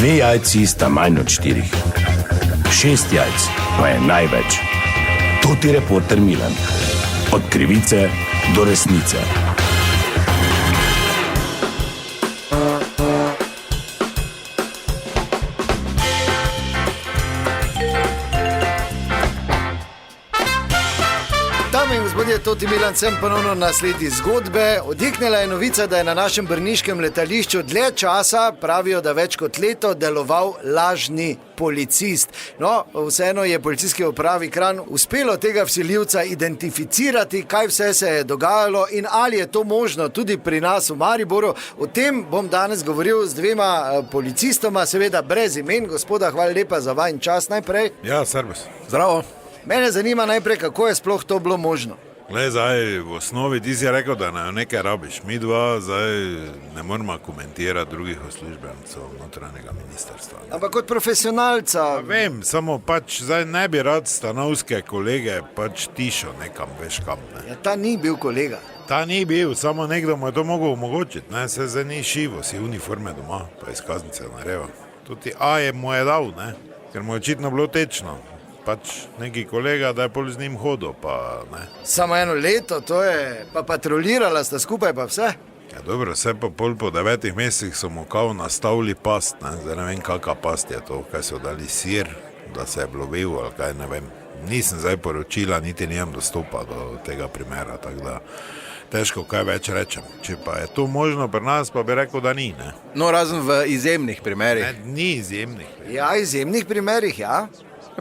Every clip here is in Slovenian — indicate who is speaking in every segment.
Speaker 1: 2 jajci sta manj od 4. 6 jajc pa je največ. To ti reporter Milan. Od krivice do resnice.
Speaker 2: Dame in gospodje, Toti Milan, sem ponovno na sledi zgodbe. Odjeknila je novica, da je na našem brniškem letališču dlje časa, pravijo, da več kot leto, deloval lažni policist. No, vseeno je policijski upravi Kranj uspelo tega vsiljivca identificirati, kaj vse se je dogajalo in ali je to možno tudi pri nas v Mariboru. O tem bom danes govoril z 2 policistoma, seveda brez imen. Gospoda, hvala lepa za vajen čas najprej.
Speaker 3: Ja, servus.
Speaker 2: Zdravo. Mene zanima najprej, kako je sploh to bilo možno.
Speaker 3: Glej, zdaj, v osnovi ti si rekel, da nekaj rabiš. Mi dva zdaj ne moramo komentirati drugih uslužbencev notranjega ministrstva.
Speaker 2: Ampak kot profesionalca...
Speaker 3: Vem, samo pač zdaj ne bi rad stanovske kolege pač tišo nekam, veš kam, ne.
Speaker 2: Ja, ta ni bil kolega.
Speaker 3: Ta ni bil, samo nekdo mu je to mogel omogočiti, ne. Se zdaj ni šivo, si uniforme doma, pa izkaznice nareval. Tudi A je mu je dal, ne, ker mu je očitno bilo tečno. Pač neki kolega, da je pol z njim hodil, pa ne.
Speaker 2: Samo 1 leto, to je, pa patrolirala sta skupaj pa vse.
Speaker 3: Ja dobro, vse pa pol po 9 mesecih so mu kao nastavili past, ne. Zdaj ne vem, kakva past je to, kaj so dali sir, da se je blovil ali kaj, ne vem. Nisem zdaj poročila, niti nijem dostopa do tega primera, tako da težko kaj več rečem. Če pa je to možno pri nas, pa bi rekel, da ni, ne.
Speaker 4: No, razen v izjemnih primerih.
Speaker 3: Ne, ni izjemnih.
Speaker 2: Ja, izjemnih primerih, ja.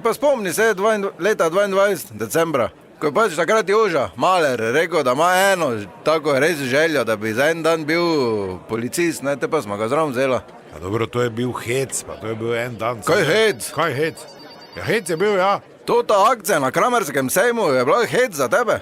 Speaker 4: Pa spomni se leta 22. decembra, ko je pač takrat Joža Maler rekel, da ima eno tako res željo, da bi za en dan bil policist, ne, te pa smo ga zraven vzela.
Speaker 3: Ja dobro, to je bil hec, pa to je bil en dan.
Speaker 4: Kaj hec?
Speaker 3: Kaj hec? Ja, hec je bil, ja.
Speaker 4: Ta akcija na Kramerskem sejmu je bila hec za tebe.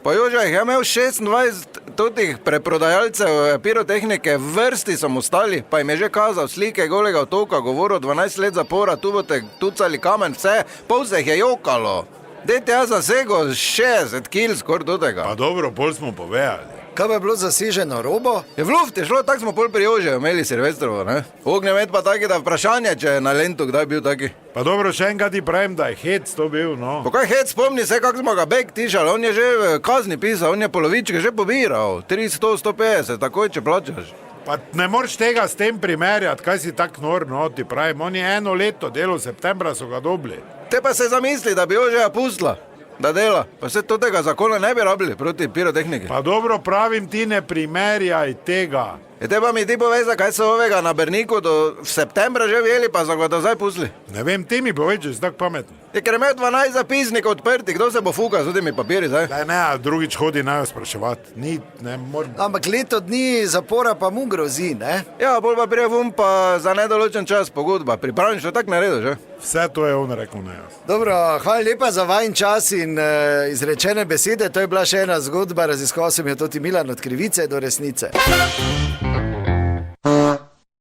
Speaker 4: Pa Joža jih je imel 26 totih preprodajalcev pirotehnike, v vrsti so mu stali, pa jim je že kazal slike golega otoka, govoril 12 let zapora, tu boste tucali kamen, vse, pol se jih je jokalo. Dejte, jaz zasegel 60 kil skoraj do tega.
Speaker 3: Pa dobro, pol smo povedali.
Speaker 2: Kaj bi bilo zaseženo robo?
Speaker 4: Je v luft je šlo, tako smo pol pri Jožeju imeli Silvestrovo, ne? Ognjemet pa taki, da vprašanje, če je na Lentu kdaj bil taki.
Speaker 3: Pa dobro, še enkrat ti pravim, da je hec to bil, no.
Speaker 4: Pa kaj hec, spomni se, kako smo ga bek tišali, on je že kazni pisal, on je polovičke že pobiral, 300, 150, takoj, če plačaš.
Speaker 3: Pa ne moreš tega s tem primerjati, kaj si tak nor, no, ti pravim, on je 1 leto delal, septembra so ga dobili.
Speaker 4: Te pa se zamisli, da bi Jožeja pustila, da dela, pa se tega zakona ne bi rabili proti pirotehniki.
Speaker 3: Pa dobro, pravim ti, ne primerjaj tega.
Speaker 4: Te pa mi ti povej, zakaj so ovega na Brniku do septembra že vjeli, pa so ga do zdaj pustili.
Speaker 3: Ne vem, ti mi povej, če si tak pametni.
Speaker 4: Ker je imel 12 zapisnikov odprtih, kdo se bo fukal z temi papiri zdaj?
Speaker 3: Ne, drugič hodi naj spraševati, ni, ne moram.
Speaker 2: Ampak leto dni zapora pa mu grozi, ne?
Speaker 4: Ja, bolj pa prije vum pa za nedoločen čas pogodba, pripravljen, što tak naredil, že?
Speaker 3: Vse to je on rekel, ne jaz.
Speaker 2: Dobro, hvala lepa za vajen čas in izrečene besede, to je bila še ena zgodba, raziskoval sem jo Toti Milan, od krivice do resnice.